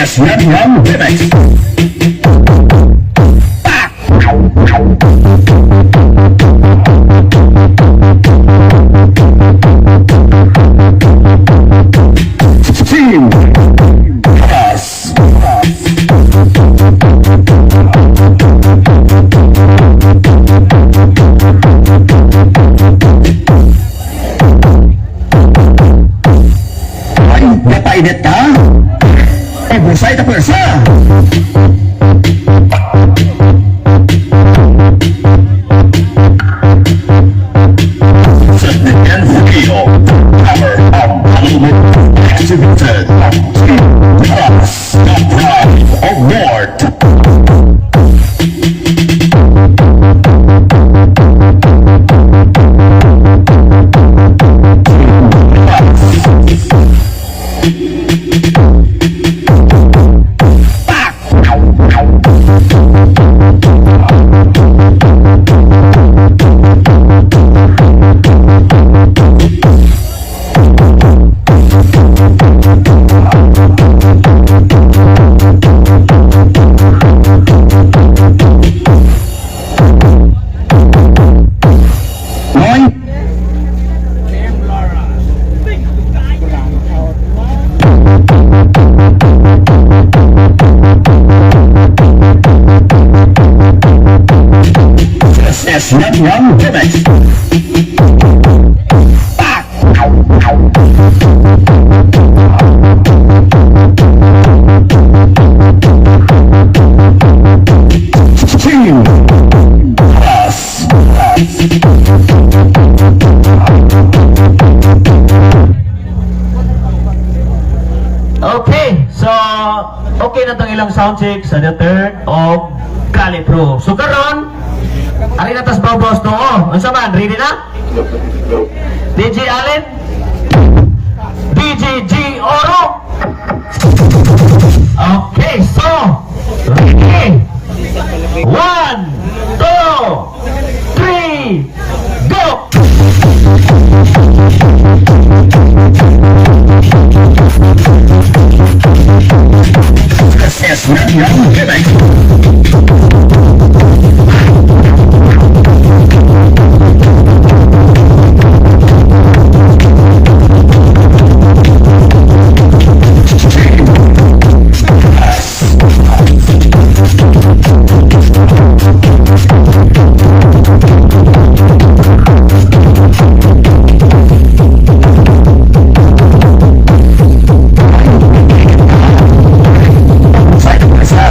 is Marven Remix. Team Paupas. Ay, napainit ka? Eh, busay ta pwersa. Sendirian video cover of Hollywood exhibited plus the Pride Award. Yes, Marven Remix. Team Paupas. Okay, so okay na tong ilang sound check sa the third of Cali Pro. So karon, ari na tas babos to. Unsa man, ready na? DJ Allen? DJ G Oro? Okay, so ready? 1, 2, 3, go! This is Marven Remix. Busay ta pwersa.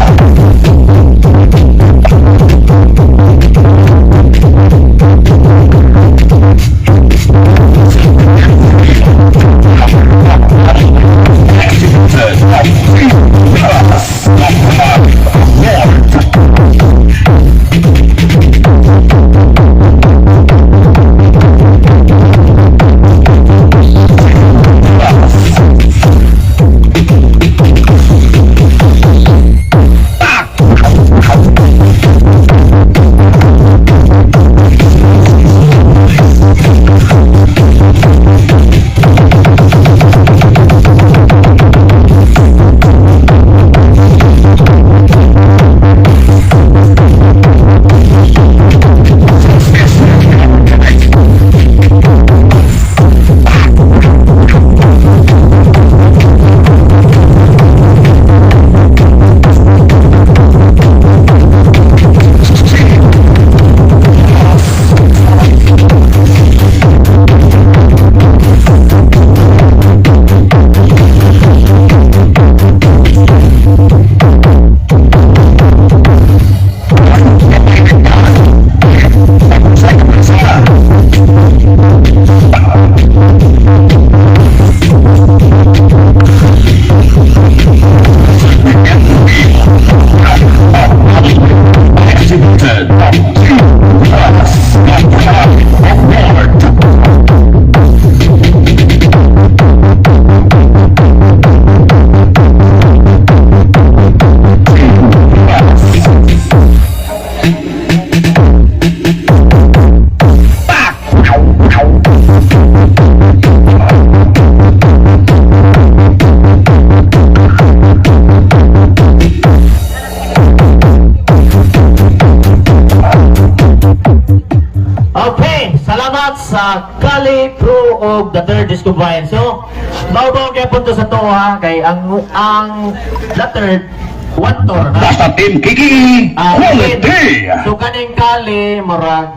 shots sa Cali Pro of the third is combined. So, baw-baw kaya punto sa to ha, kay ang the third, one tour na. Basta Team Kiki, quality! So, kaning Cali, murag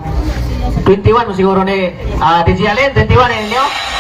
21 mo siguro ni DJ Allen, 21 ninyo?